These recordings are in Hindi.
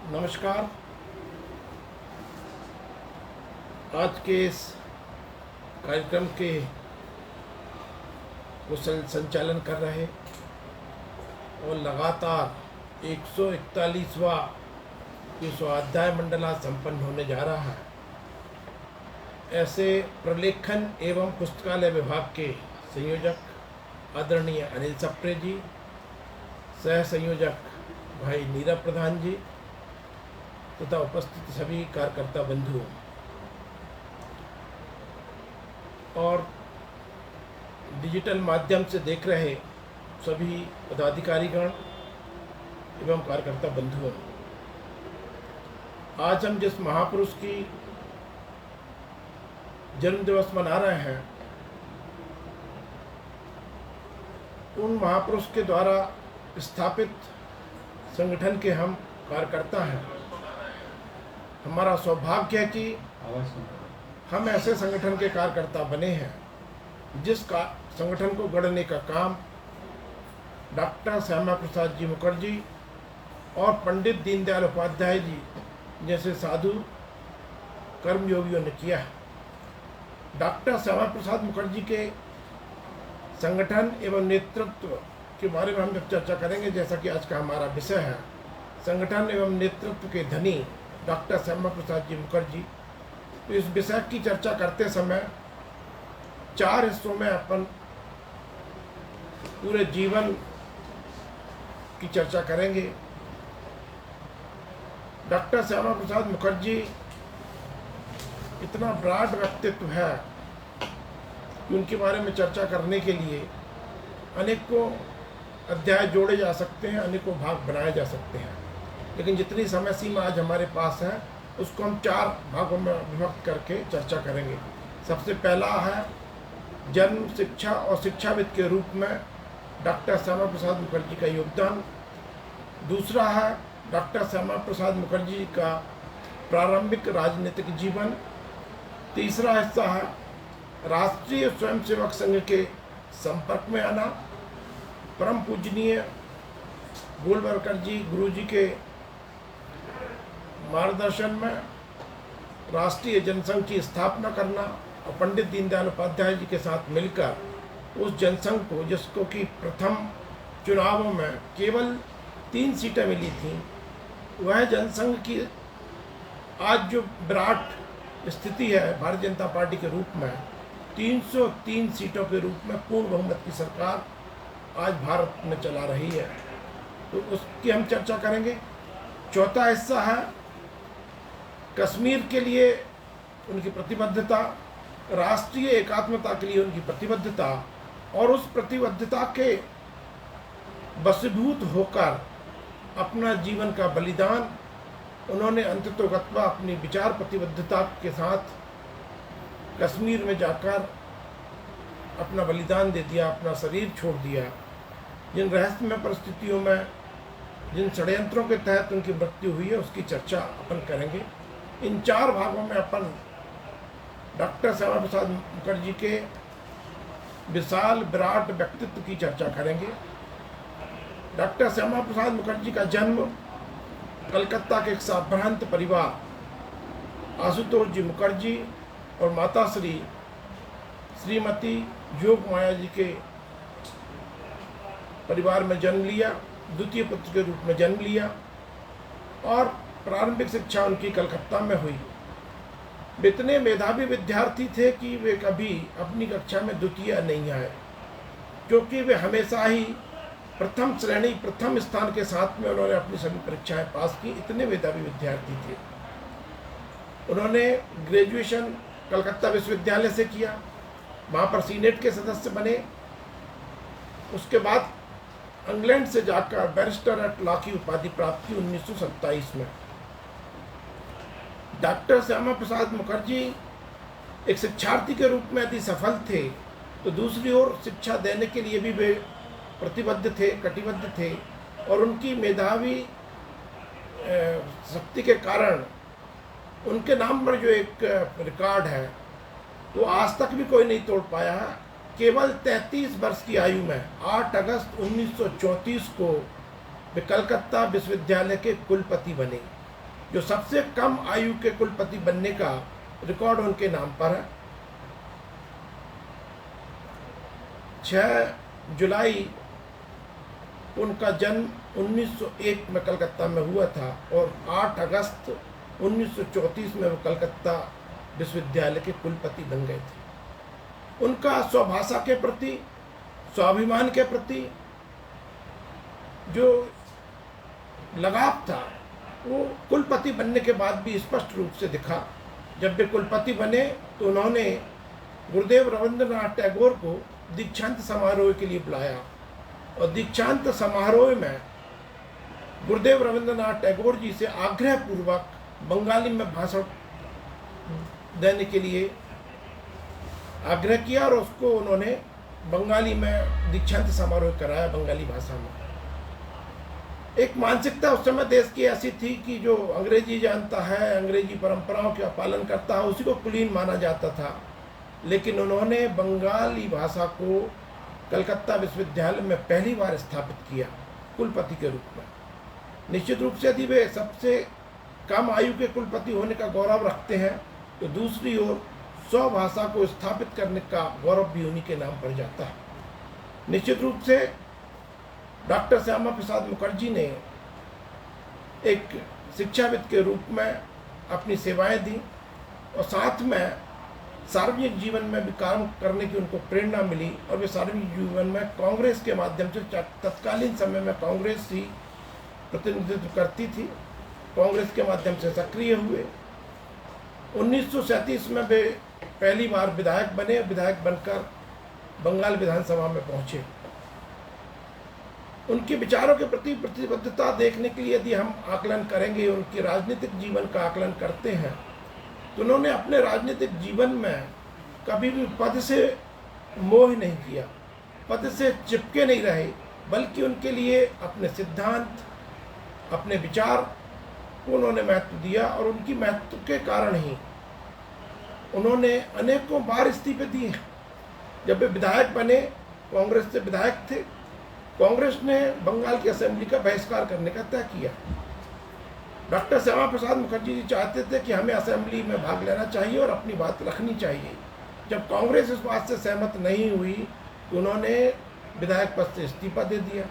नमस्कार। आज के इस कार्यक्रम के को संचालन कर रहे और लगातार 141वां स्वाध्याय मंडल आज संपन्न होने जा रहा है। ऐसे प्रलेखन एवं पुस्तकालय विभाग के संयोजक आदरणीय अनिल सप्रे जी, सह संयोजक भाई नीरव प्रधान जी तथा उपस्थित सभी कार्यकर्ता बंधुओं और डिजिटल माध्यम से देख रहे सभी पदाधिकारीगण एवं कार्यकर्ता बंधुओं, आज हम जिस महापुरुष की जन्म दिवस मना रहे हैं, उन महापुरुष के द्वारा स्थापित संगठन के हम कार्यकर्ता हैं। हमारा सौभाग्य है कि हम ऐसे संगठन के कार्यकर्ता बने हैं जिस संगठन को गढ़ने का काम डॉक्टर श्यामा प्रसाद जी मुखर्जी और पंडित दीनदयाल उपाध्याय जी जैसे साधु कर्मयोगियों ने किया है। डॉक्टर श्यामा प्रसाद मुखर्जी के संगठन एवं नेतृत्व के बारे में हम जब चर्चा करेंगे, जैसा कि आज का हमारा विषय है संगठन एवं नेतृत्व के धनी डॉक्टर श्यामा प्रसाद जी मुखर्जी, तो इस विषय की चर्चा करते समय 4 हिस्सों में अपन पूरे जीवन की चर्चा करेंगे। डॉक्टर श्यामा प्रसाद मुखर्जी इतना ब्रॉड व्यक्तित्व है कि उनके बारे में चर्चा करने के लिए अनेकों अध्याय जोड़े जा सकते हैं, अनेकों भाग बनाए जा सकते हैं, लेकिन जितनी समय सीमा आज हमारे पास है उसको हम 4 भागों में विभक्त करके चर्चा करेंगे। सबसे पहला है जन्म, शिक्षा और शिक्षाविद के रूप में डॉक्टर श्यामा प्रसाद मुखर्जी का योगदान। दूसरा है डॉक्टर श्यामा प्रसाद मुखर्जी का प्रारंभिक राजनीतिक जीवन। तीसरा हिस्सा है राष्ट्रीय स्वयंसेवक संघ के संपर्क में आना, परम पूजनीय गोलवलकर जी गुरु जी के मार्गदर्शन में राष्ट्रीय जनसंघ की स्थापना करना और पंडित दीनदयाल उपाध्याय जी के साथ मिलकर उस जनसंघ को, जिसको कि प्रथम चुनावों में केवल 3 सीटें मिली थीं, वह जनसंघ की आज जो विराट स्थिति है भारतीय जनता पार्टी के रूप में 303 सीटों के रूप में पूर्ण बहुमत की सरकार आज भारत में चला रही है, तो उसकी हम चर्चा करेंगे। चौथा हिस्सा है कश्मीर के लिए उनकी प्रतिबद्धता, राष्ट्रीय एकात्मता के लिए उनकी प्रतिबद्धता और उस प्रतिबद्धता के वशीभूत होकर अपना जीवन का बलिदान उन्होंने अंततोगत्वा अपनी विचार प्रतिबद्धता के साथ कश्मीर में जाकर अपना बलिदान दे दिया, अपना शरीर छोड़ दिया। जिन रहस्यमय परिस्थितियों में, जिन षड्यंत्रों के तहत उनकी मृत्यु हुई है, उसकी चर्चा अपन करेंगे। इन 4 भागों में अपन डॉक्टर श्यामा प्रसाद मुखर्जी के विशाल विराट व्यक्तित्व की चर्चा करेंगे। डॉक्टर श्यामा प्रसाद मुखर्जी का जन्म कलकत्ता के एक संभ्रांत परिवार आशुतोष जी मुखर्जी और माता श्रीमती योग माया जी के परिवार में जन्म लिया, द्वितीय पुत्र के रूप में जन्म लिया और प्रारंभिक शिक्षा उनकी कलकत्ता में हुई। वे इतने मेधावी विद्यार्थी थे कि वे कभी अपनी कक्षा में द्वितीय नहीं आए, क्योंकि वे हमेशा ही प्रथम श्रेणी, प्रथम स्थान के साथ में उन्होंने अपनी सभी परीक्षाएं पास की। इतने मेधावी विद्यार्थी थे। उन्होंने ग्रेजुएशन कलकत्ता विश्वविद्यालय से किया, वहाँ पर सीनेट के सदस्य बने। उसके बाद इंग्लैंड से जाकर बैरिस्टर एट लॉ की उपाधि प्राप्त की 1927 में। डॉक्टर श्यामा प्रसाद मुखर्जी एक शिक्षार्थी के रूप में यदि सफल थे, तो दूसरी ओर शिक्षा देने के लिए भी वे प्रतिबद्ध थे, कटिबद्ध थे और उनकी मेधावी शक्ति के कारण उनके नाम पर जो एक रिकॉर्ड है वो आज तक भी कोई नहीं तोड़ पाया है। केवल 33 वर्ष की आयु में 8 अगस्त 1934 को वे कलकत्ता विश्वविद्यालय के कुलपति बने। जो सबसे कम आयु के कुलपति बनने का रिकॉर्ड उनके नाम पर है। 6 जुलाई उनका जन्म 1901 में कलकत्ता में हुआ था और 8 अगस्त 1934 में वो कलकत्ता विश्वविद्यालय के कुलपति बन गए थे। उनका स्वभाषा के प्रति, स्वाभिमान के प्रति जो लगाव था वो कुलपति बनने के बाद भी स्पष्ट रूप से दिखा। जब वे कुलपति बने तो उन्होंने गुरुदेव रविंद्रनाथ टैगोर को दीक्षांत समारोह के लिए बुलाया और दीक्षांत समारोह में गुरुदेव रविंद्रनाथ टैगोर जी से आग्रह पूर्वक बंगाली में भाषण देने के लिए आग्रह किया और उसको उन्होंने बंगाली में दीक्षांत समारोह कराया, बंगाली भाषा में। एक मानसिकता उस समय देश की ऐसी थी कि जो अंग्रेजी जानता है, अंग्रेजी परंपराओं का पालन करता है, उसी को कुलीन माना जाता था। लेकिन उन्होंने बंगाली भाषा को कलकत्ता विश्वविद्यालय में पहली बार स्थापित किया कुलपति के रूप में। निश्चित रूप से यदि वे सबसे कम आयु के कुलपति होने का गौरव रखते हैं तो दूसरी ओर स्वभाषा को स्थापित करने का गौरव भी उन्हीं के नाम पर जाता है। निश्चित रूप से डॉक्टर श्यामा प्रसाद मुखर्जी ने एक शिक्षाविद के रूप में अपनी सेवाएं दी और साथ में सार्वजनिक जीवन में भी काम करने की उनको प्रेरणा मिली और वे सार्वजनिक जीवन में कांग्रेस के माध्यम से, तत्कालीन समय में कांग्रेस ही प्रतिनिधित्व करती थी, कांग्रेस के माध्यम से सक्रिय हुए। 1937 में वे पहली बार विधायक बने, विधायक बनकर बंगाल विधानसभा में पहुंचे। उनके विचारों के प्रति प्रतिबद्धता देखने के लिए यदि हम आकलन करेंगे, उनके राजनीतिक जीवन का आकलन करते हैं, तो उन्होंने अपने राजनीतिक जीवन में कभी भी पद से मोह नहीं किया, पद से चिपके नहीं रहे, बल्कि उनके लिए अपने सिद्धांत, अपने विचार को उन्होंने महत्व दिया और उनकी महत्व के कारण ही उन्होंने अनेकों बार इस्तीफे दिए। जब वे विधायक बने, कांग्रेस से विधायक थे, कांग्रेस ने बंगाल की असेंबली का बहिष्कार करने का तय किया। डॉक्टर श्यामा प्रसाद मुखर्जी जी चाहते थे कि हमें असेंबली में भाग लेना चाहिए और अपनी बात रखनी चाहिए। जब कांग्रेस इस बात से सहमत नहीं हुई तो उन्होंने विधायक पद से इस्तीफा दे दिया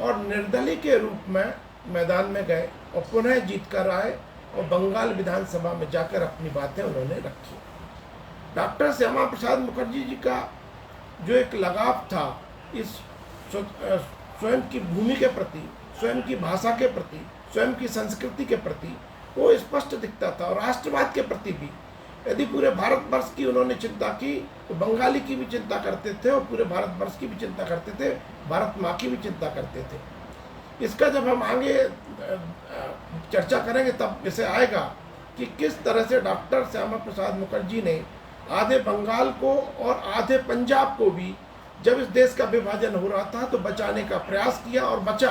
और निर्दलीय के रूप में मैदान में गए और पुनः जीत कर आए और बंगाल विधानसभा में जाकर अपनी बातें उन्होंने रखी। डॉक्टर श्यामा प्रसाद मुखर्जी जी का जो एक लगाव था इस स्वयं की भूमि के प्रति, स्वयं की भाषा के प्रति, स्वयं की संस्कृति के प्रति, वो स्पष्ट दिखता था। और राष्ट्रवाद के प्रति भी यदि पूरे भारतवर्ष की उन्होंने चिंता की तो बंगाली की भी चिंता करते थे और पूरे भारतवर्ष की भी चिंता करते थे, भारत माँ की भी चिंता करते थे। इसका जब हम आगे चर्चा करेंगे तब विषय आएगा कि किस तरह से डॉक्टर श्यामा प्रसाद मुखर्जी ने आधे बंगाल को और आधे पंजाब को भी, जब इस देश का विभाजन हो रहा था, तो बचाने का प्रयास किया और बचा।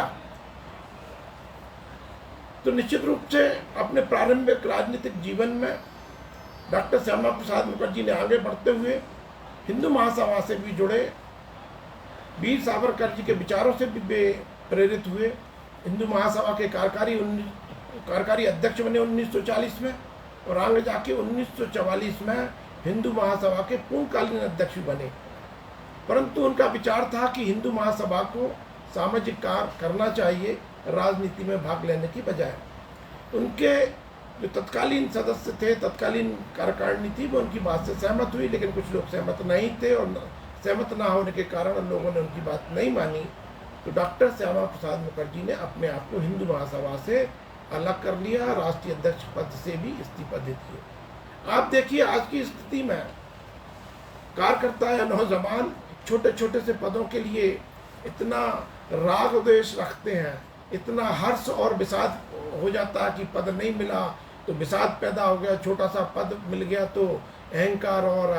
तो निश्चित रूप से अपने प्रारंभिक राजनीतिक जीवन में डॉक्टर श्यामा प्रसाद मुखर्जी ने आगे बढ़ते हुए हिंदू महासभा से भी जुड़े, वीर सावरकर जी के विचारों से भी वे प्रेरित हुए। हिंदू महासभा के कार्यकारी अध्यक्ष बने 1940 में और आगे जाके 1944 में हिंदू महासभा के पूर्णकालीन अध्यक्ष बने। परंतु उनका विचार था कि हिंदू महासभा को सामाजिक कार्य करना चाहिए, राजनीति में भाग लेने की बजाय। उनके जो तत्कालीन सदस्य थे, तत्कालीन कार्यकारिणी थी, वो उनकी बात से सहमत हुई, लेकिन कुछ लोग सहमत नहीं थे और सहमत ना होने के कारण उन लोगों ने उनकी बात नहीं मानी। तो डॉक्टर श्यामा प्रसाद मुखर्जी ने अपने आप को हिंदू महासभा से अलग कर लिया, राष्ट्रीय अध्यक्ष पद से भी इस्तीफा दे दिया। आप देखिए आज की स्थिति में कार्यकर्ता या नौजवान छोटे छोटे से पदों के लिए इतना राग द्वेष रखते हैं, इतना हर्ष और विषाद हो जाता है कि पद नहीं मिला तो विषाद पैदा हो गया, छोटा सा पद मिल गया तो अहंकार और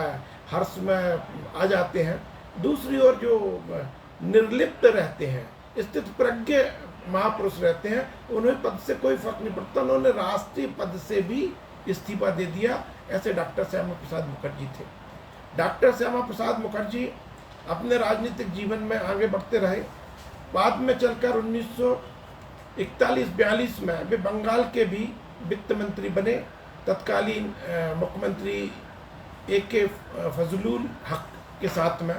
हर्ष में आ जाते हैं। दूसरी ओर जो निर्लिप्त रहते हैं, स्थित प्रज्ञ महापुरुष रहते हैं, उन्हें पद से कोई फर्क नहीं पड़ता, उन्होंने राष्ट्रीय पद से भी इस्तीफा दे दिया। ऐसे डॉक्टर श्यामा प्रसाद मुखर्जी थे। डॉक्टर श्यामा प्रसाद मुखर्जी अपने राजनीतिक जीवन में आगे बढ़ते रहे। बाद में चलकर 1941-42 में वे बंगाल के भी वित्त मंत्री बने। तत्कालीन मुख्यमंत्री AK फजलुल हक के साथ में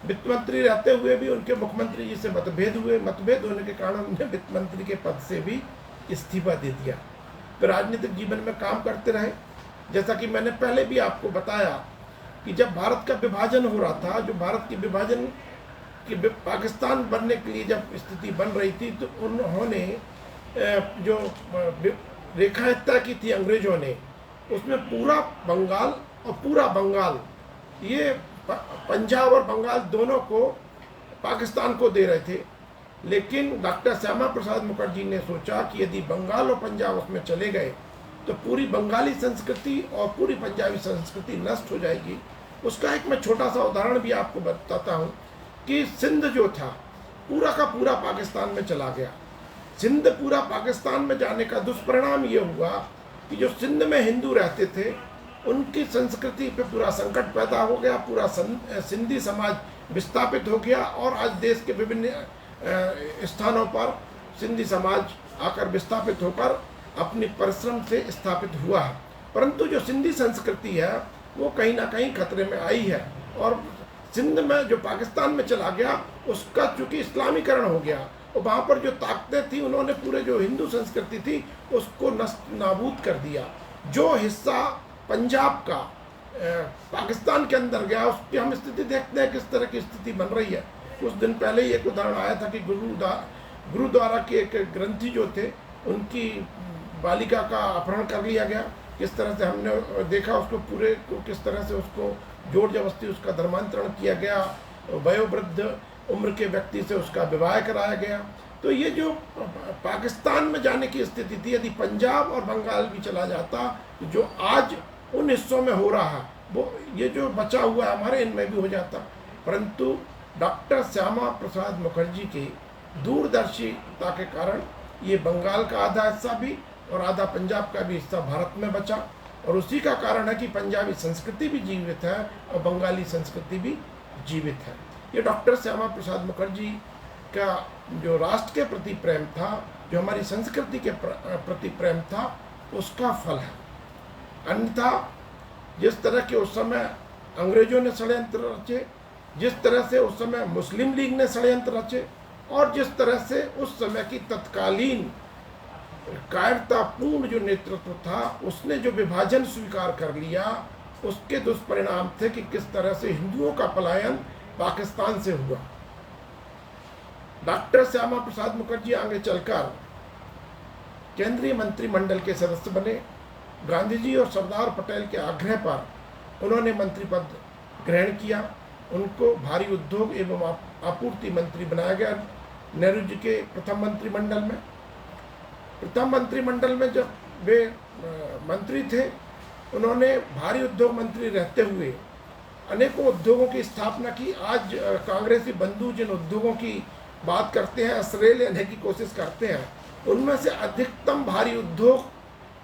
वित्त मंत्री रहते हुए भी उनके मुख्यमंत्री जी से मतभेद हुए। मतभेद होने के कारण उन्हें वित्त मंत्री के पद से भी इस्तीफा दे दिया। तो राजनीतिक जीवन में काम करते रहे। जैसा कि मैंने पहले भी आपको बताया कि जब भारत का विभाजन हो रहा था, जो भारत के विभाजन की पाकिस्तान बनने के लिए जब स्थिति बन रही थी, तो उन्होंने जो रेखा तय की थी अंग्रेजों ने, उसमें पूरा बंगाल और पूरा बंगाल, ये पंजाब और बंगाल दोनों को पाकिस्तान को दे रहे थे। लेकिन डॉक्टर श्यामा प्रसाद मुखर्जी ने सोचा कि यदि बंगाल और पंजाब उसमें चले गए तो पूरी बंगाली संस्कृति और पूरी पंजाबी संस्कृति नष्ट हो जाएगी। उसका एक मैं छोटा सा उदाहरण भी आपको बताता हूँ कि सिंध जो था पूरा का पूरा पाकिस्तान में चला गया। सिंध पूरा पाकिस्तान में जाने का दुष्परिणाम ये हुआ कि जो सिंध में हिंदू रहते थे उनकी संस्कृति पे पूरा संकट पैदा हो गया। पूरा सिंधी समाज विस्थापित हो गया और आज देश के विभिन्न स्थानों पर सिंधी समाज आकर विस्थापित होकर अपनी परिश्रम से स्थापित हुआ है। परंतु जो सिंधी संस्कृति है वो कहीं ना कहीं खतरे में आई है और सिंध में जो पाकिस्तान में चला गया उसका चूंकि इस्लामीकरण हो गया और वहाँ पर जो ताकतें थी उन्होंने पूरे जो हिंदू संस्कृति थी उसको नष्ट नाबूद कर दिया। जो हिस्सा पंजाब का पाकिस्तान के अंदर गया उसकी हम स्थिति देखते हैं किस तरह की स्थिति बन रही है। कुछ दिन पहले ही एक उदाहरण आया था कि गुरुद्वारा के एक ग्रंथी जो थे उनकी बालिका का अपहरण कर लिया गया। किस तरह से हमने देखा उसको पूरे को, किस तरह से उसको जोर जबरदस्ती उसका धर्मांतरण किया गया, वयोवृद्ध उम्र के व्यक्ति से उसका विवाह कराया गया। तो ये जो पाकिस्तान में जाने की स्थिति थी, यदि पंजाब और बंगाल भी चला जाता, जो आज उन हिस्सों में हो रहा है वो ये जो बचा हुआ है हमारे इनमें भी हो जाता। परंतु डॉक्टर श्यामा प्रसाद मुखर्जी की दूरदर्शिता के कारण ये बंगाल का आधा हिस्सा भी और आधा पंजाब का भी हिस्सा भारत में बचा और उसी का कारण है कि पंजाबी संस्कृति भी जीवित है और बंगाली संस्कृति भी जीवित है। ये डॉक्टर श्यामा प्रसाद मुखर्जी का जो राष्ट्र के प्रति प्रेम था, जो हमारी संस्कृति के प्रति प्रेम था, उसका फल है। अन्यथा जिस तरह के उस समय अंग्रेजों ने षड्यंत्र रचे, जिस तरह से उस समय मुस्लिम लीग ने षड्यंत्र रचे और जिस तरह से उस समय की तत्कालीन कायरतापूर्ण जो नेतृत्व था उसने जो विभाजन स्वीकार कर लिया, उसके दुष्परिणाम थे कि किस तरह से हिंदुओं का पलायन पाकिस्तान से हुआ। डॉक्टर श्यामा प्रसाद मुखर्जी आगे चलकर केंद्रीय मंत्रिमंडल के सदस्य बने। गांधी जी और सरदार पटेल के आग्रह पर उन्होंने मंत्री पद ग्रहण किया। उनको भारी उद्योग एवं आपूर्ति मंत्री बनाया गया नेहरू जी के प्रथम मंत्रिमंडल में। प्रथम मंत्रिमंडल में जब वे मंत्री थे, उन्होंने भारी उद्योग मंत्री रहते हुए अनेकों उद्योगों की स्थापना की। आज कांग्रेसी बंधु जिन उद्योगों की बात करते हैं, आश्रय लेने की कोशिश करते हैं, उनमें से अधिकतम भारी उद्योग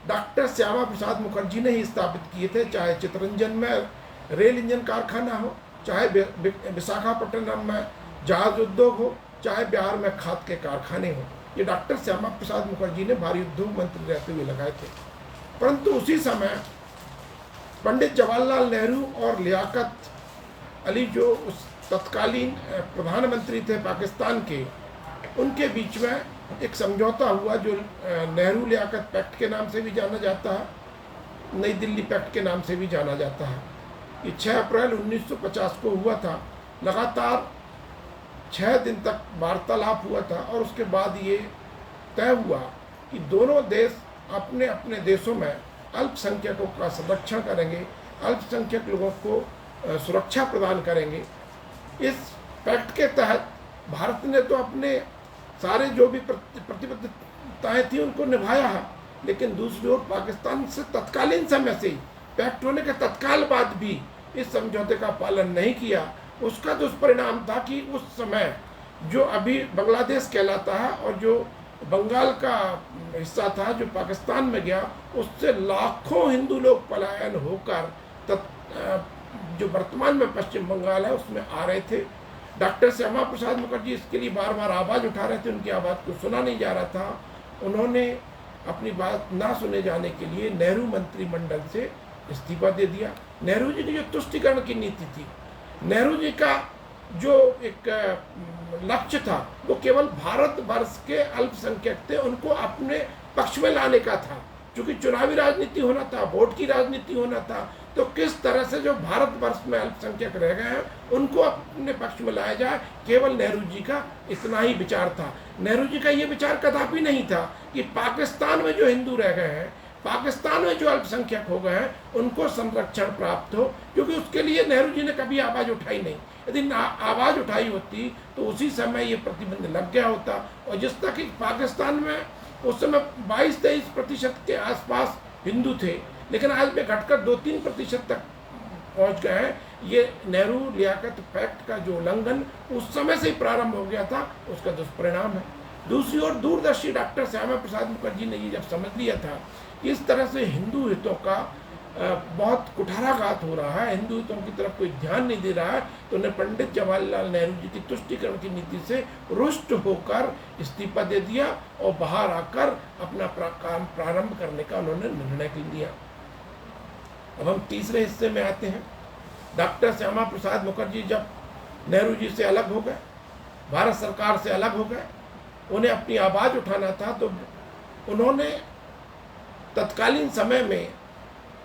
डॉक्टर श्यामा प्रसाद मुखर्जी ने ही स्थापित किए थे। चाहे चितरंजन में रेल इंजन कारखाना हो, चाहे विशाखापट्टनम में जहाज उद्योग हो, चाहे बिहार में खाद के कारखाने हो, ये डॉक्टर श्यामा प्रसाद मुखर्जी ने भारी उद्योग मंत्री रहते हुए लगाए थे। परंतु उसी समय पंडित जवाहरलाल नेहरू और लियाकत अली जो उस तत्कालीन प्रधानमंत्री थे पाकिस्तान के, उनके बीच में एक समझौता हुआ जो नेहरू लियाकत पैक्ट के नाम से भी जाना जाता है, नई दिल्ली पैक्ट के नाम से भी जाना जाता है। ये 6 अप्रैल 1950 को हुआ था। लगातार 6 दिन तक वार्तालाप हुआ था और उसके बाद ये तय हुआ कि दोनों देश अपने अपने देशों में अल्पसंख्यकों का संरक्षण करेंगे, अल्पसंख्यक लोगों को सुरक्षा प्रदान करेंगे। इस पैक्ट के तहत भारत ने तो अपने सारे जो भी प्रतिबद्धताएं थी उनको निभाया है, लेकिन दूसरी ओर पाकिस्तान से तत्कालीन समय से ही पैक्ट होने के तत्काल बाद भी इस समझौते का पालन नहीं किया। उसका दुष्परिणाम था कि उस समय जो अभी बांग्लादेश कहलाता है और जो बंगाल का हिस्सा था जो पाकिस्तान में गया, उससे लाखों हिंदू लोग पलायन होकर जो वर्तमान में पश्चिम बंगाल है उसमें आ रहे थे। डॉक्टर श्यामा प्रसाद मुखर्जी इसके लिए बार बार आवाज़ उठा रहे थे, उनकी आवाज़ को सुना नहीं जा रहा था। उन्होंने अपनी बात ना सुने जाने के लिए नेहरू मंत्रिमंडल से इस्तीफा दे दिया। नेहरू जी की जो तुष्टिकरण की नीति थी, नेहरू जी का जो एक लक्ष्य था वो केवल भारतवर्ष के अल्पसंख्यक थे, उनको अपने पक्ष में लाने का था। क्योंकि चुनावी राजनीति होना था, वोट की राजनीति होना था, तो किस तरह से जो भारतवर्ष में अल्पसंख्यक रह गए हैं उनको अपने पक्ष में लाया जाए, केवल नेहरू जी का इतना ही विचार था। नेहरू जी का ये विचार कदापि नहीं था कि पाकिस्तान में जो हिंदू रह गए हैं, पाकिस्तान में जो अल्पसंख्यक हो गए हैं, उनको संरक्षण प्राप्त हो, क्योंकि उसके लिए नेहरू जी ने कभी आवाज़ उठाई नहीं। यदि आवाज़ उठाई होती तो उसी समय ये प्रतिबंध लग गया होता। और जिस तक कि पाकिस्तान में उस समय 22-23% के आसपास हिंदू थे, लेकिन आज में घटकर 2-3% तक पहुंच गए हैं। ये नेहरू लियाकत फैक्ट का जो उल्लंघन उस समय से ही प्रारंभ हो गया था, उसका दुष्परिणाम है। दूसरी ओर दूरदर्शी डॉक्टर श्यामा प्रसाद मुखर्जी ने ये जब समझ लिया था कि इस तरह से हिंदू हितों का बहुत कुठाराघात हो रहा है, हिंदू हितों की तरफ कोई ध्यान नहीं दे रहा है, तो उन्हें पंडित जवाहरलाल नेहरू जी की तुष्टिकरण की नीति से रुष्ट होकर इस्तीफा दे दिया और बाहर आकर अपना काम प्रारंभ करने का उन्होंने निर्णय लिया। अब हम तीसरे हिस्से में आते हैं। डॉक्टर श्यामा प्रसाद मुखर्जी जब नेहरू जी से अलग हो गए, भारत सरकार से अलग हो गए, उन्हें अपनी आवाज़ उठाना था, तो उन्होंने तत्कालीन समय में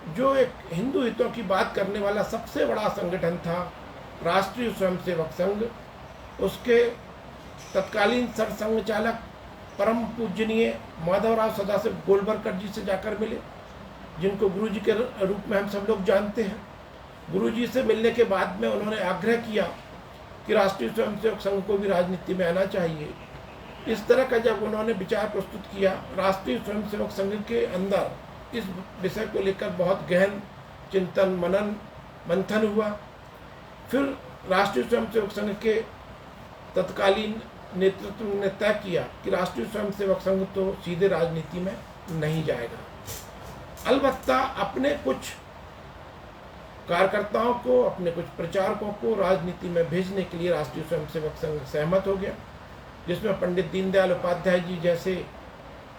जो एक हिंदू हितों की बात करने वाला सबसे बड़ा संगठन था राष्ट्रीय स्वयंसेवक संघ, उसके तत्कालीन सरसंघ चालक परम पूजनीय माधवराव सदाशिव गोलवलकर जी से जाकर मिले, जिनको गुरुजी के रूप में हम सब लोग जानते हैं। गुरुजी से मिलने के बाद में उन्होंने आग्रह किया कि राष्ट्रीय स्वयंसेवक संघ को भी राजनीति में आना चाहिए। इस तरह का जब उन्होंने विचार प्रस्तुत किया, राष्ट्रीय स्वयंसेवक संघ के अंदर इस विषय को लेकर बहुत गहन चिंतन मनन मंथन हुआ। फिर राष्ट्रीय स्वयंसेवक संघ के तत्कालीन नेतृत्व ने तय किया कि राष्ट्रीय स्वयंसेवक संघ तो सीधे राजनीति में नहीं जाएगा, अलबत्ता अपने कुछ कार्यकर्ताओं को, अपने कुछ प्रचारकों को राजनीति में भेजने के लिए राष्ट्रीय स्वयंसेवक संघ सहमत हो गया, जिसमें पंडित दीनदयाल उपाध्याय जी जैसे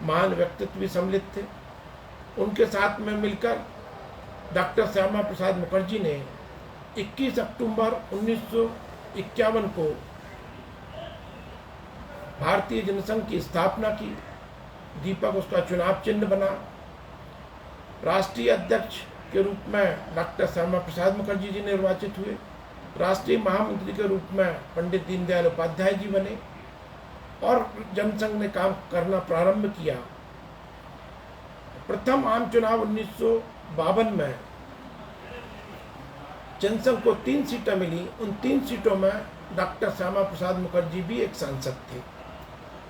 महान व्यक्तित्व भी सम्मिलित थे। उनके साथ में मिलकर डॉक्टर श्यामा प्रसाद मुखर्जी ने 21 अक्टूबर 1951 को भारतीय जनसंघ की स्थापना की। दीपक उसका चुनाव चिन्ह बना। राष्ट्रीय अध्यक्ष के रूप में डॉक्टर श्यामा प्रसाद मुखर्जी जी निर्वाचित हुए। राष्ट्रीय महामंत्री के रूप में पंडित दीनदयाल उपाध्याय जी बने और जनसंघ ने काम करना प्रारंभ किया। प्रथम आम चुनाव 1952 में जनसंघ को 3 सीटें मिली। उन 3 सीटों में डॉक्टर श्यामा प्रसाद मुखर्जी भी एक सांसद थे।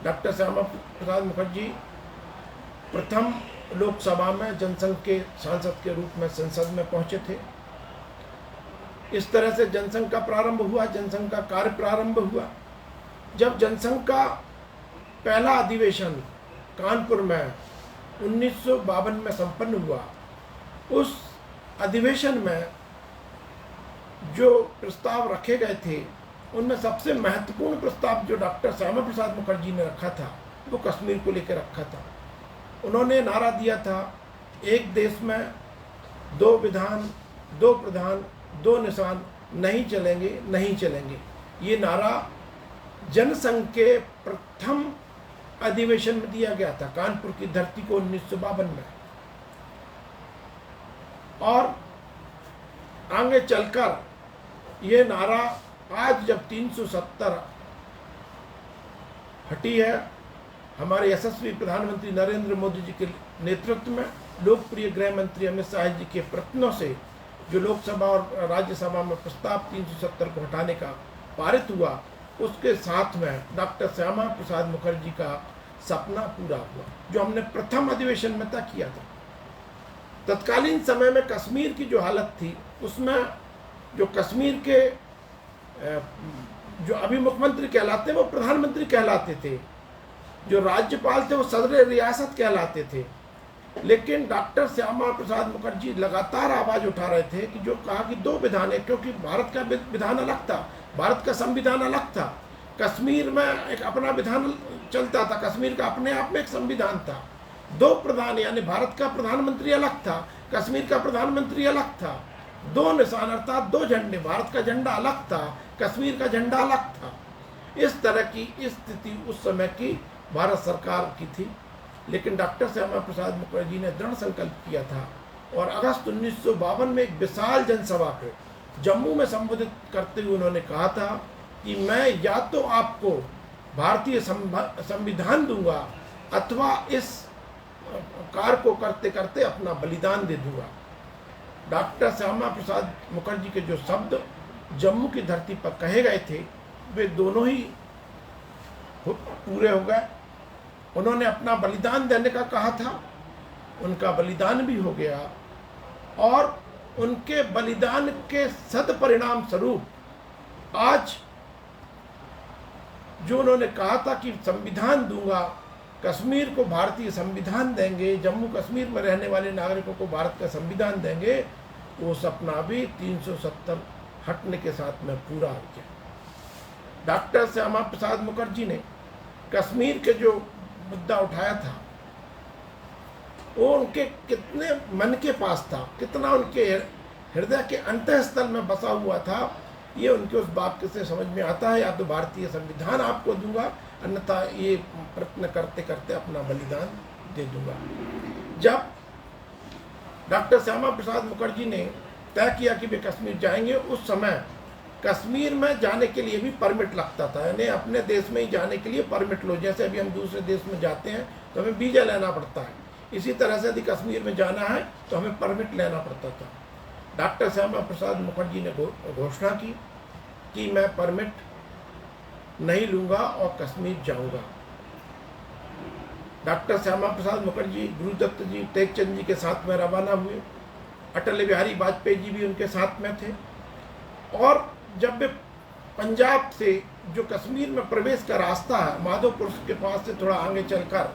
डॉक्टर श्यामा प्रसाद मुखर्जी प्रथम लोकसभा में जनसंघ के सांसद के रूप में संसद में पहुंचे थे। इस तरह से जनसंघ का प्रारंभ हुआ, जनसंघ का कार्य प्रारंभ हुआ। जब जनसंघ का पहला अधिवेशन कानपुर में 1952 में संपन्न हुआ, उस अधिवेशन में जो प्रस्ताव रखे गए थे उनमें सबसे महत्वपूर्ण प्रस्ताव जो डॉक्टर श्यामा प्रसाद मुखर्जी ने रखा था वो कश्मीर को लेकर रखा था। उन्होंने नारा दिया था, एक देश में 2 विधान 2 प्रधान 2 निशान, नहीं चलेंगे नहीं चलेंगे। ये नारा जनसंघ के प्रथम अधिवेशन में दिया गया था, कानपुर की धरती को 1952 में। और आगे चलकर ये नारा आज जब 370 हटी है, हमारे यशस्वी प्रधानमंत्री नरेंद्र मोदी जी के नेतृत्व में लोकप्रिय गृह मंत्री अमित शाह जी के प्रयत्नों से जो लोकसभा और राज्यसभा में प्रस्ताव 370 को हटाने का पारित हुआ, उसके साथ में डॉक्टर श्यामा प्रसाद मुखर्जी का सपना पूरा हुआ जो हमने प्रथम अधिवेशन में तय किया था। तत्कालीन समय में कश्मीर की जो हालत थी, उसमें जो कश्मीर के जो अभी मुख्यमंत्री कहलाते वो प्रधानमंत्री कहलाते थे, जो राज्यपाल थे वो सदर रियासत कहलाते थे। लेकिन डॉक्टर श्यामा प्रसाद मुखर्जी लगातार आवाज़ उठा रहे थे कि जो कहा कि 2 विधान है, क्योंकि भारत का विधान अलग था, भारत का संविधान अलग था। कश्मीर में एक अपना विधान चलता था, कश्मीर का अपने आप में एक संविधान था। दो प्रधान, यानी भारत का प्रधानमंत्री अलग था, कश्मीर का प्रधानमंत्री अलग था। दो निशान अर्थात दो झंडे, भारत का झंडा अलग था, कश्मीर का झंडा अलग था। इस तरह की स्थिति उस समय की भारत सरकार की थी। लेकिन डॉक्टर श्यामा प्रसाद मुखर्जी ने दृढ़ संकल्प किया था और अगस्त 1952 में एक विशाल जनसभा को जम्मू में संबोधित करते हुए उन्होंने कहा था कि मैं या तो आपको भारतीय संविधान दूंगा अथवा इस कार्य को करते करते अपना बलिदान दे दूंगा। डॉक्टर श्यामा प्रसाद मुखर्जी के जो शब्द जम्मू की धरती पर कहे गए थे वे दोनों ही पूरे हो गए। उन्होंने अपना बलिदान देने का कहा था, उनका बलिदान भी हो गया और उनके बलिदान के सदपरिणाम स्वरूप आज जो उन्होंने कहा था कि संविधान दूंगा, कश्मीर को भारतीय संविधान देंगे, जम्मू कश्मीर में रहने वाले नागरिकों को भारत का संविधान देंगे, वो सपना भी 370 हटने के साथ में पूरा हो गया। डॉक्टर श्यामा प्रसाद मुखर्जी ने कश्मीर के जो मुद्दा उठाया था वो उनके कितने मन के पास था, कितना उनके हृदय के अंतःस्थल में बसा हुआ था, ये उनके उस वाक्य से समझ में आता है। या तो भारतीय संविधान आपको दूंगा, अन्यथा ये प्रयत्न करते करते अपना बलिदान दे दूंगा। जब डॉक्टर श्यामा प्रसाद मुखर्जी ने तय किया कि वे कश्मीर जाएंगे, उस समय कश्मीर में जाने के लिए भी परमिट लगता था, यानी अपने देश में ही जाने के लिए परमिट लो। जैसे अभी हम दूसरे देश में जाते हैं तो हमें वीज़ा लेना पड़ता है, इसी तरह से यदि कश्मीर में जाना है तो हमें परमिट लेना पड़ता था। डॉक्टर श्यामा प्रसाद मुखर्जी ने घोषणा की कि मैं परमिट नहीं लूँगा और कश्मीर जाऊँगा। डॉक्टर श्यामा प्रसाद मुखर्जी गुरुदत्त जी, टेकचंद जी के साथ में रवाना हुए। अटल बिहारी वाजपेयी जी भी उनके साथ में थे। और जब वे पंजाब से जो कश्मीर में प्रवेश का रास्ता है, माधोपुर के पास से थोड़ा आगे चलकर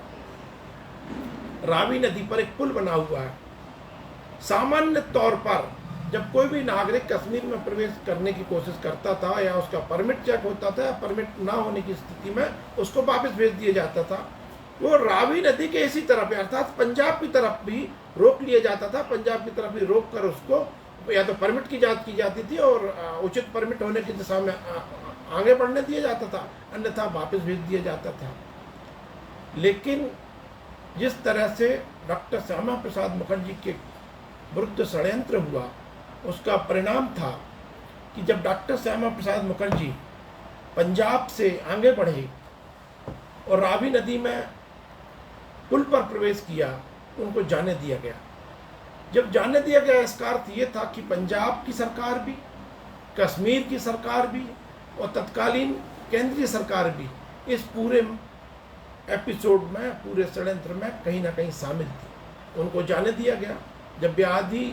रावी नदी पर एक पुल बना हुआ है। सामान्य तौर पर जब कोई भी नागरिक कश्मीर में प्रवेश करने की कोशिश करता था या उसका परमिट चेक होता था, परमिट ना होने की स्थिति में उसको वापस भेज दिया जाता था। वो रावी नदी के इसी तरफ अर्थात पंजाब की तरफ भी रोक लिया जाता था। पंजाब की तरफ भी रोक कर उसको या तो परमिट की जांच की जाती थी और उचित परमिट होने की दिशा में आगे बढ़ने दिया जाता था, अन्यथा वापस भेज दिया जाता था। लेकिन जिस तरह से डॉक्टर श्यामा प्रसाद मुखर्जी के विरुद्ध षड्यंत्र हुआ, उसका परिणाम था कि जब डॉक्टर श्यामा प्रसाद मुखर्जी पंजाब से आगे बढ़े और रावी नदी में पुल पर प्रवेश किया, उनको जाने दिया गया। जब जाने दिया गया, इसका अर्थ ये था कि पंजाब की सरकार भी, कश्मीर की सरकार भी और तत्कालीन केंद्रीय सरकार भी इस पूरे एपिसोड में, पूरे षड्यंत्र में कहीं ना कहीं शामिल थी। उनको जाने दिया गया। जब ब्याधी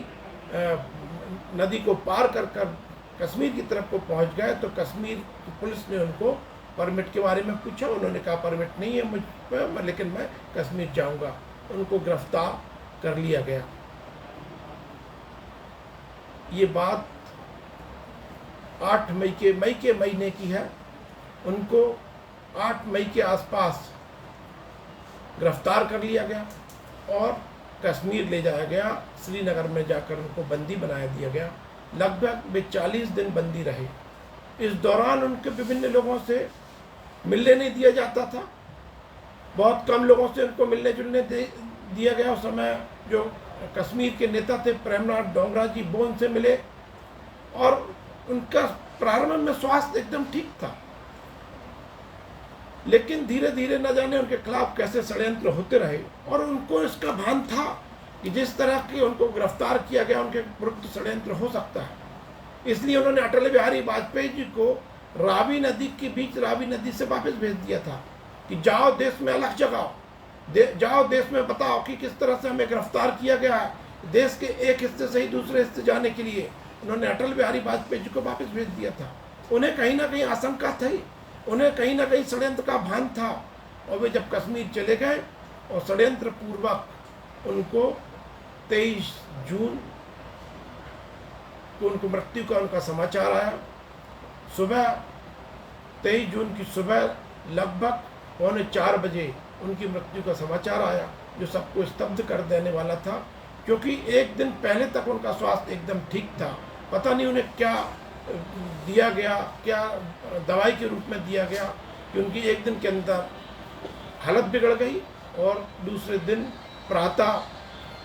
नदी को पार कर कर कश्मीर की तरफ को पहुंच गए तो कश्मीर की पुलिस ने उनको परमिट के बारे में पूछा। उन्होंने कहा परमिट नहीं है मुझ पर, लेकिन मैं कश्मीर जाऊंगा। उनको गिरफ्तार कर लिया गया। ये बात 8 मई के महीने की है। उनको 8 मई के आसपास गिरफ्तार कर लिया गया और कश्मीर ले जाया गया। श्रीनगर में जाकर उनको बंदी बनाया दिया गया। लगभग वे 40 दिन बंदी रहे। इस दौरान उनके विभिन्न लोगों से मिलने नहीं दिया जाता था। बहुत कम लोगों से उनको मिलने जुलने दिया गया। उस समय जो कश्मीर के नेता थे प्रेमनाथ डोगरा जी, वो उनसे मिले और उनका प्रारंभ में स्वास्थ्य एकदम ठीक था, लेकिन धीरे धीरे न जाने उनके खिलाफ कैसे षड्यंत्र होते रहे और उनको इसका भान था कि जिस तरह के उनको गिरफ्तार किया गया उनके विरुद्ध षड्यंत्र हो सकता है। इसलिए उन्होंने अटल बिहारी वाजपेयी जी को रावी नदी के बीच, रावी नदी से वापस भेज दिया था कि जाओ देश में अलग जगाओ, जाओ देश में बताओ कि किस तरह से हमें गिरफ्तार किया गया है। देश के एक हिस्से से ही दूसरे हिस्से जाने के लिए उन्होंने अटल बिहारी वाजपेयी जी को वापस भेज दिया था। उन्हें कहीं ना कहीं आशंका थी, उन्हें कहीं ना कहीं षड्यंत्र का भान था और वे जब कश्मीर चले गए और षड्यंत्र पूर्वक उनको 23 जून को उनको मृत्यु का उनका समाचार आया। सुबह 23 जून की सुबह लगभग 3:45 बजे उनकी मृत्यु का समाचार आया जो सबको स्तब्ध कर देने वाला था, क्योंकि एक दिन पहले तक उनका स्वास्थ्य एकदम ठीक था। पता नहीं उन्हें क्या दिया गया, क्या दवाई के रूप में दिया गया कि उनकी एक दिन के अंदर हालत बिगड़ गई और दूसरे दिन प्रातः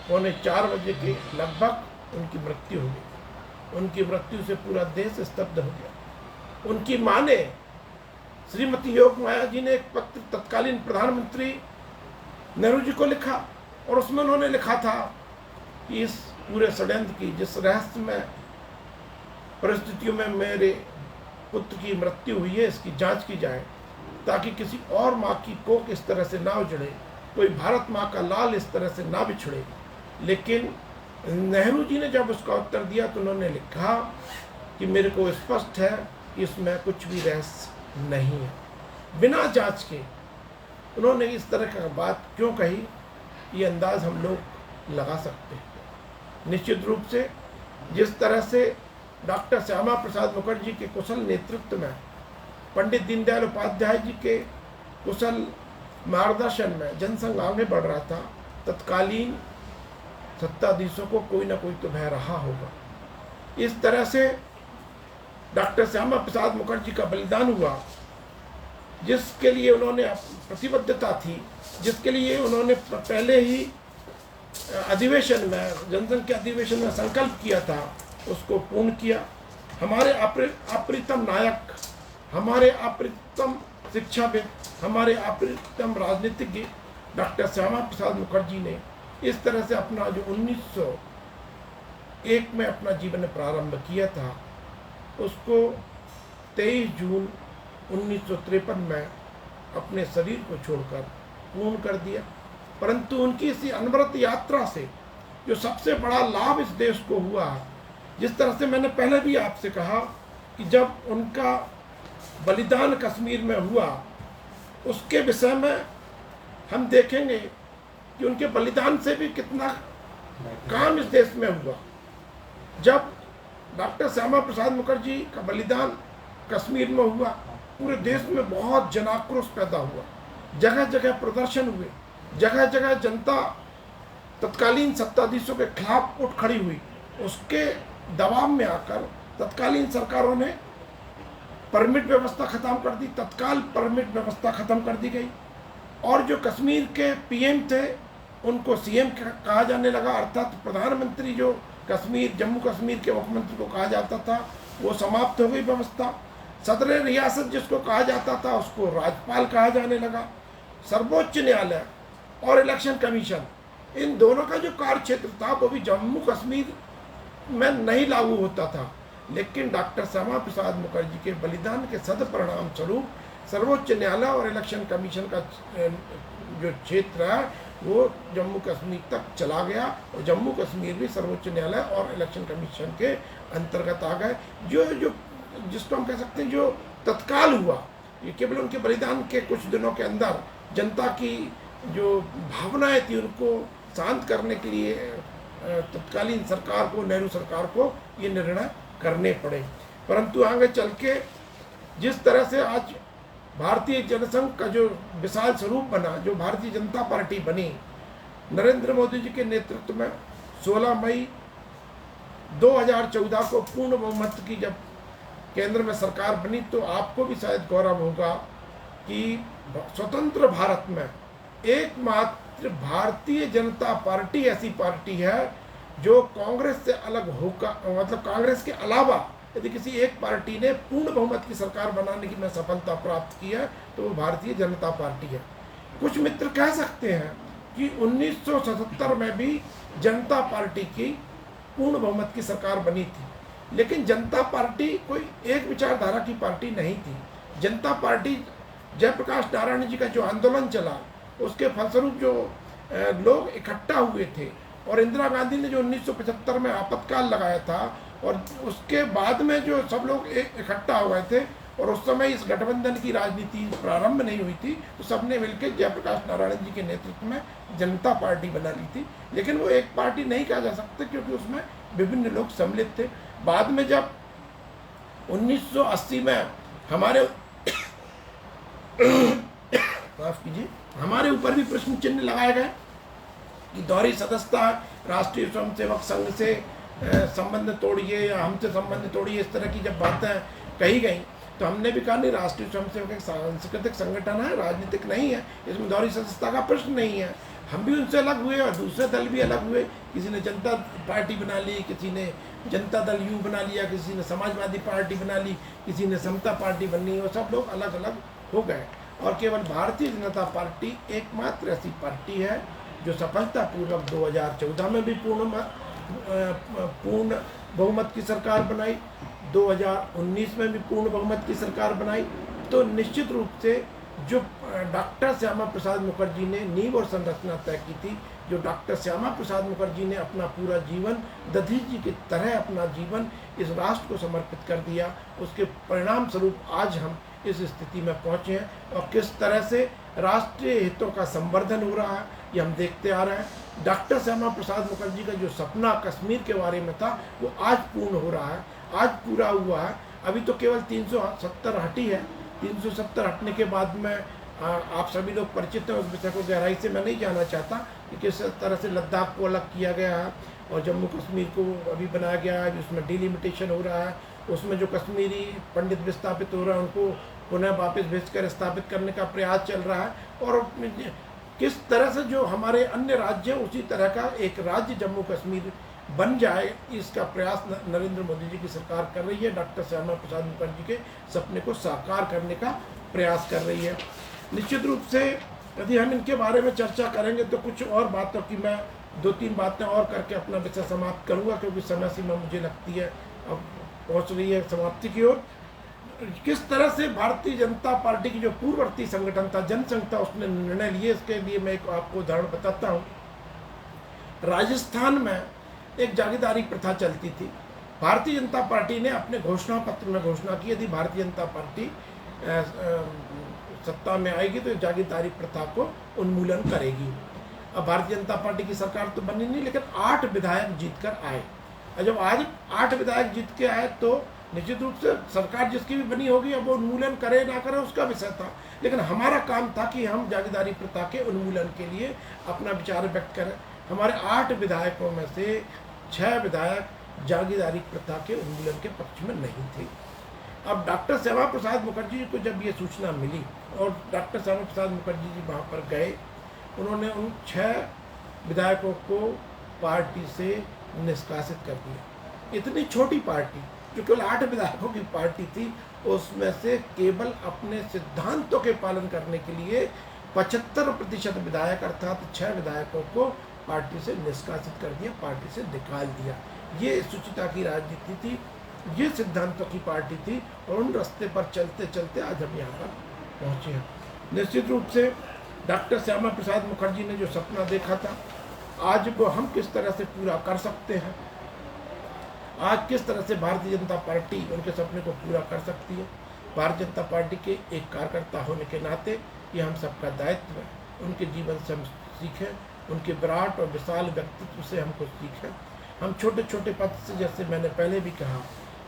3:45 के लगभग उनकी मृत्यु हो गई। उनकी मृत्यु से पूरा देश स्तब्ध हो गया। उनकी मां ने, श्रीमती योग माया जी ने, एक पत्र तत्कालीन प्रधानमंत्री नेहरू जी को लिखा और उसमें उन्होंने लिखा था कि इस पूरे षड्यंत्र की, जिस रहस्यमय परिस्थितियों में मेरे पुत्र की मृत्यु हुई है, इसकी जांच की जाए ताकि किसी और माँ की कोख इस तरह से ना उजड़े, कोई भारत माँ का लाल इस तरह से ना बिछड़े। लेकिन नेहरू जी ने जब उसका उत्तर दिया तो उन्होंने लिखा कि मेरे को स्पष्ट है कि इसमें कुछ भी रहस्य नहीं है। बिना जांच के उन्होंने इस तरह का बात क्यों कही, ये अंदाज हम लोग लगा सकते हैं। निश्चित रूप से जिस तरह से डॉक्टर श्यामा प्रसाद मुखर्जी के कुशल नेतृत्व में, पंडित दीनदयाल उपाध्याय जी के कुशल मार्गदर्शन में जनसंघ आगे बढ़ रहा था, तत्कालीन सत्ताधीशों को कोई ना कोई तो भय रहा होगा। इस तरह से डॉक्टर श्यामा प्रसाद मुखर्जी का बलिदान हुआ, जिसके लिए उन्होंने प्रतिबद्धता थी, जिसके लिए उन्होंने पहले ही अधिवेशन में, जनसंघ के अधिवेशन में संकल्प किया था, उसको पूर्ण किया। हमारे अप्रितम नायक, हमारे अप्रितम शिक्षाविद, हमारे अप्रितम राजनीतिज्ञ डॉक्टर श्यामा प्रसाद मुखर्जी ने इस तरह से अपना जो 1901 में अपना जीवन प्रारंभ किया था, उसको 23 जून 1953 में अपने शरीर को छोड़कर पूर्ण कर दिया। परंतु उनकी इसी अनवरत यात्रा से जो सबसे बड़ा लाभ इस देश को हुआ, जिस तरह से मैंने पहले भी आपसे कहा कि जब उनका बलिदान कश्मीर में हुआ, उसके विषय में हम देखेंगे कि उनके बलिदान से भी कितना काम इस देश में हुआ। जब डॉक्टर श्यामा प्रसाद मुखर्जी का बलिदान कश्मीर में हुआ, पूरे देश में बहुत जनाक्रोश पैदा हुआ, जगह जगह प्रदर्शन हुए, जगह जगह जनता तत्कालीन सत्ताधीशों के खिलाफ उठ खड़ी हुई। उसके दबाव में आकर तत्कालीन सरकारों ने परमिट व्यवस्था खत्म कर दी, तत्काल परमिट व्यवस्था खत्म कर दी गई, और जो कश्मीर के पीएम थे उनको सीएम कहा जाने लगा, अर्थात प्रधानमंत्री जो कश्मीर, जम्मू कश्मीर के मुख्यमंत्री को कहा जाता था, वो समाप्त हो गई व्यवस्था। सदर रियासत जिसको कहा जाता था उसको राज्यपाल कहा जाने लगा। सर्वोच्च न्यायालय और इलेक्शन कमीशन, इन दोनों का जो कार्य क्षेत्र था वो भी जम्मू कश्मीर में नहीं लागू होता था। लेकिन डॉक्टर श्यामा प्रसाद मुखर्जी के बलिदान के सदपरिणाम स्वरूप सर्वोच्च न्यायालय और इलेक्शन कमीशन का जो क्षेत्र है वो जम्मू कश्मीर तक चला गया, और जम्मू कश्मीर भी सर्वोच्च न्यायालय और इलेक्शन कमीशन के अंतर्गत आ गए। जो जिसको हम कह सकते हैं जो तत्काल हुआ, ये केवल उनके बलिदान के कुछ दिनों के अंदर जनता की जो भावनाएं थी उनको शांत करने के लिए तत्कालीन सरकार को, नेहरू सरकार को ये निर्णय करने पड़े। परंतु आगे चल के जिस तरह से आज भारतीय जनसंघ का जो विशाल स्वरूप बना, जो भारतीय जनता पार्टी बनी नरेंद्र मोदी जी के नेतृत्व में, 16 मई 2014 को पूर्ण बहुमत की जब केंद्र में सरकार बनी, तो आपको भी शायद गौरव होगा कि स्वतंत्र भारत में एकमात्र भारतीय जनता पार्टी ऐसी पार्टी है जो कांग्रेस से अलग होकर, मतलब कांग्रेस के अलावा यदि किसी एक पार्टी ने पूर्ण बहुमत की सरकार बनाने की में सफलता प्राप्त की है तो वो भारतीय जनता पार्टी है। कुछ मित्र कह सकते हैं कि 1977 में भी जनता पार्टी की पूर्ण बहुमत की सरकार बनी थी, लेकिन जनता पार्टी कोई एक विचारधारा की पार्टी नहीं थी। जनता पार्टी जयप्रकाश नारायण जी का जो आंदोलन चला, उसके फलस्वरूप जो लोग इकट्ठा हुए थे, और इंदिरा गांधी ने जो 1975 में आपातकाल लगाया था, और उसके बाद में जो सब लोग इकट्ठा हो गए थे, और उस समय इस गठबंधन की राजनीति प्रारंभ नहीं हुई थी, तो सबने मिलकर जयप्रकाश नारायण जी के नेतृत्व में जनता पार्टी बना ली थी। लेकिन वो एक पार्टी नहीं कहा जा सकता क्योंकि उसमें विभिन्न लोग सम्मिलित थे। बाद में जब 1980 में हमारे माफ कीजिए, हमारे ऊपर भी प्रश्न चिन्ह लगाए गए कि दोहरी सदस्यता, राष्ट्रीय स्वयंसेवक संघ से संबंध तोड़िए या हमसे संबंध तोड़िए, इस तरह की जब बातें कही गई तो हमने भी कहा नहीं, राष्ट्रीय स्वयंसेवक एक सांस्कृतिक संगठन है, राजनीतिक नहीं है, इसमें दोहरी सदस्यता का प्रश्न नहीं है। हम भी उनसे अलग हुए और दूसरे दल भी अलग हुए, किसी ने जनता पार्टी बना ली, किसी ने जनता दल यू बना लिया, किसी ने समाजवादी पार्टी बना ली, किसी ने समता पार्टी बनी, और सब लोग अलग अलग हो गए। और केवल भारतीय जनता पार्टी एकमात्र ऐसी पार्टी है जो सफलतापूर्वक 2014 में भी पूर्ण बहुमत की सरकार बनाई, 2019 में भी पूर्ण बहुमत की सरकार बनाई। तो निश्चित रूप से जो डॉक्टर श्यामा प्रसाद मुखर्जी ने नींव और संरचना तय की थी, जो डॉक्टर श्यामा प्रसाद मुखर्जी ने अपना पूरा जीवन दधीच जी की तरह अपना जीवन इस राष्ट्र को समर्पित कर दिया, उसके परिणाम स्वरूप आज हम इस स्थिति में पहुंचे हैं। और किस तरह से राष्ट्रीय हितों का संवर्धन हो रहा है ये हम देखते आ रहे हैं। डॉक्टर श्यामा प्रसाद मुखर्जी का जो सपना कश्मीर के बारे में था वो आज पूर्ण हो रहा है, आज पूरा हुआ है। अभी तो केवल 370 हटी है, 370 हटने के बाद में आप सभी लोग परिचित हैं, उस विषय को गहराई से मैं नहीं जाना चाहता कि किस तरह से लद्दाख को अलग किया गया है और जम्मू कश्मीर को अभी बनाया गया है, उसमें डिलिमिटेशन हो रहा है, उसमें जो कश्मीरी पंडित विस्थापित हो रहे हैं उनको पुनः वापस भेजकर स्थापित करने का प्रयास चल रहा है। और किस तरह से जो हमारे अन्य राज्य हैं उसी तरह का एक राज्य जम्मू कश्मीर बन जाए, इसका प्रयास नरेंद्र मोदी जी की सरकार कर रही है। डॉक्टर श्यामा प्रसाद मुखर्जी के सपने को साकार करने का प्रयास कर रही है। निश्चित रूप से यदि हम इनके बारे में चर्चा करेंगे तो कुछ और बातों की मैं 2-3 बातें और करके अपना विषय समाप्त करूंगा, क्योंकि समय सीमा मुझे लगती है अब पहुंच रही है समाप्ति की ओर। किस तरह से भारतीय जनता पार्टी की जो पूर्ववर्ती संगठन था जनसंघ था, उसने निर्णय लिए, इसके लिए मैं एक आपको उदाहरण बताता हूँ। राजस्थान में एक जागीरदारी प्रथा चलती थी। भारतीय जनता पार्टी ने अपने घोषणा पत्र में घोषणा की यदि भारतीय जनता पार्टी सत्ता में आएगी तो जागीरदारी प्रथा को उन्मूलन करेगी। अब भारतीय जनता पार्टी की सरकार तो बनी नहीं, लेकिन 8 विधायक जीतकर आए। और जब आज 8 विधायक जीत के आए तो निश्चित रूप से सरकार जिसकी भी बनी होगी अब वो उन्मूलन करे ना करे उसका विषय था, लेकिन हमारा काम था कि हम जागीरदारी प्रथा के उन्मूलन के लिए अपना विचार व्यक्त करें। हमारे 8 विधायकों में से 6 विधायक जागीरदारी प्रथा के उन्मूलन के पक्ष में नहीं थे। अब डॉक्टर श्यामा प्रसाद मुखर्जी जी को जब ये सूचना मिली और डॉक्टर श्यामा प्रसाद मुखर्जी जी वहाँ पर गए, उन्होंने उन 6 विधायकों को पार्टी से निष्कासित कर दिया। इतनी छोटी पार्टी जो केवल 8 विधायकों की पार्टी थी, उसमें से केवल अपने सिद्धांतों के पालन करने के लिए 75% विधायक अर्थात 6 विधायकों को पार्टी से निष्कासित कर दिया, पार्टी से निकाल दिया। ये शुचिता की राजनीति थी, ये सिद्धांतों की पार्टी थी, और उन रास्ते पर चलते चलते आज हम यहाँ पर पहुँचे हैं। निश्चित रूप से डॉक्टर श्यामा प्रसाद मुखर्जी ने जो सपना देखा था, आज वो हम किस तरह से पूरा कर सकते हैं, आज किस तरह से भारतीय जनता पार्टी उनके सपने को पूरा कर सकती है। भारतीय जनता पार्टी के एक कार्यकर्ता होने के नाते ये हम सबका दायित्व है, उनके जीवन से हम सीखें, उनके विराट और विशाल व्यक्तित्व से हम कुछ सीखें। हम छोटे छोटे पद से, जैसे मैंने पहले भी कहा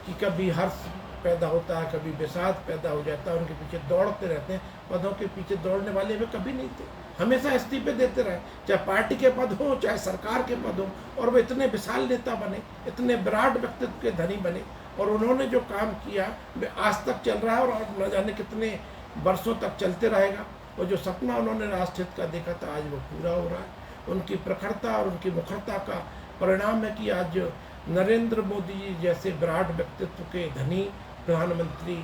कि कभी हर्ष पैदा होता है, कभी विषाद पैदा हो जाता है, उनके पीछे दौड़ते रहते हैं। पदों के पीछे दौड़ने वाले वे कभी नहीं थे, हमेशा इस्तीफे देते रहे, चाहे पार्टी के पद हो चाहे सरकार के पद हो, और वे इतने विशाल नेता बने, इतने विराट व्यक्तित्व के धनी बने, और उन्होंने जो काम किया वे आज तक चल रहा है और न जाने कितने वर्षों तक चलते रहेगा। और जो सपना उन्होंने राष्ट्र हित का देखा था आज वो पूरा हो रहा है। उनकी प्रखरता और उनकी मुखरता का परिणाम है कि आज नरेंद्र मोदी जी जैसे विराट व्यक्तित्व के धनी प्रधानमंत्री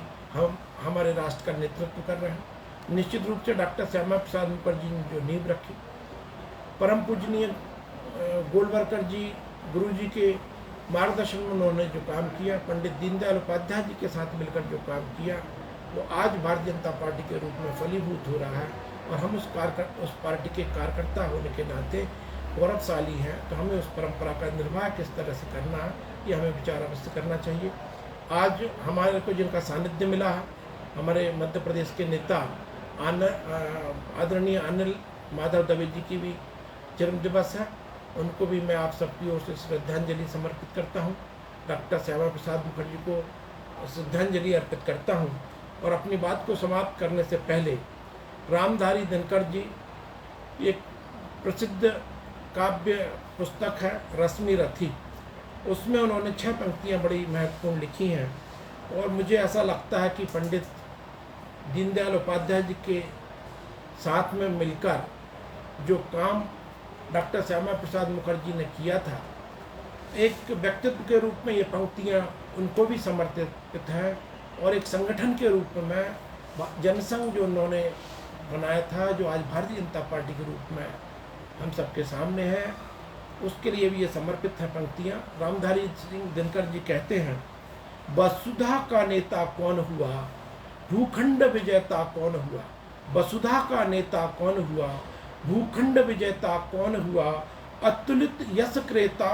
हमारे राष्ट्र का नेतृत्व कर रहे हैं। निश्चित रूप से डॉक्टर श्यामा प्रसाद मुखर्जी ने जो नींव रखी, परम पूजनीय गोलवलकर जी गुरु जी के मार्गदर्शन में उन्होंने जो काम किया, पंडित दीनदयाल उपाध्याय जी के साथ मिलकर जो काम किया, वो आज भारतीय जनता पार्टी के रूप में फलीभूत हो रहा है। और हम उस पार्टी के कार्यकर्ता होने के नाते गौरवशाली हैं, तो हमें उस परंपरा का निर्वाह किस तरह से करना है ये हमें विचार अवश्य करना चाहिए। आज हमारे को जिनका सानिध्य मिला है, हमारे मध्य प्रदेश के नेता आदरणीय अनिल माधव दवे जी की भी जन्म दिवस है, उनको भी मैं आप सबकी ओर से श्रद्धांजलि समर्पित करता हूँ। डॉक्टर श्यामा प्रसाद मुखर्जी को श्रद्धांजलि अर्पित करता हूँ। और अपनी बात को समाप्त करने से पहले रामधारी दिनकर जी एक प्रसिद्ध काव्य पुस्तक है रश्मि रथी, उसमें उन्होंने 6 पंक्तियाँ बड़ी महत्वपूर्ण लिखी हैं। और मुझे ऐसा लगता है कि पंडित दीनदयाल उपाध्याय जी के साथ में मिलकर जो काम डॉक्टर श्यामा प्रसाद मुखर्जी ने किया था, एक व्यक्तित्व के रूप में ये पंक्तियाँ उनको भी समर्पित हैं, और एक संगठन के रूप में जनसंघ जो उन्होंने बनाया था, जो आज भारतीय जनता पार्टी के रूप में हम सबके सामने है, उसके लिए भी ये समर्पित है पंक्तियाँ। रामधारी सिंह दिनकर जी कहते हैं, वसुधा का नेता कौन हुआ, भूखंड विजेता कौन हुआ। वसुधा का नेता कौन हुआ, भूखंड विजेता कौन हुआ, अतुलित यश क्रेता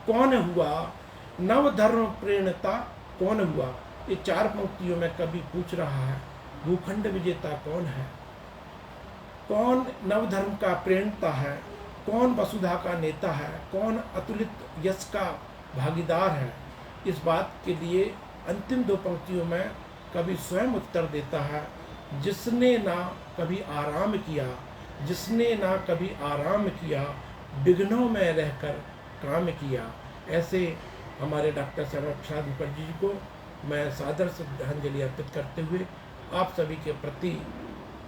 कौन हुआ, नवधर्म प्रेरणता कौन हुआ। ये 4 पंक्तियों में कवि पूछ रहा है, भूखंड विजेता कौन है, कौन नवधर्म का प्रेरणता है, कौन वसुधा का नेता है, कौन अतुलित यश का भागीदार है। इस बात के लिए अंतिम 2 पंक्तियों में कवि स्वयं उत्तर देता है, जिसने ना कभी आराम किया, जिसने ना कभी आराम किया, विघ्नों में रहकर काम किया। ऐसे हमारे डॉक्टर श्यामा प्रसाद मुखर्जी जी को मैं सादर श्रद्धांजलि अर्पित करते हुए आप सभी के प्रति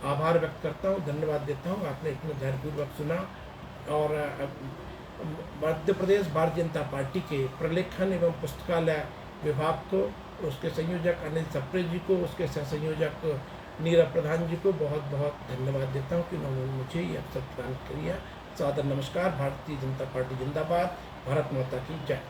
आभार व्यक्त करता हूँ, धन्यवाद देता हूँ। आपने इतना धैर्यपूर्वक सुना। और मध्य प्रदेश भारतीय जनता पार्टी के प्रलेखन एवं पुस्तकालय विभाग को, उसके संयोजक अनिल सप्रे जी को, उसके सह संयोजक नीरव प्रधान जी को बहुत बहुत धन्यवाद देता हूँ कि उन्होंने मुझे ये अवसर प्रदान किया। सादर नमस्कार। भारतीय जनता पार्टी जिंदाबाद। भारत माता की जय।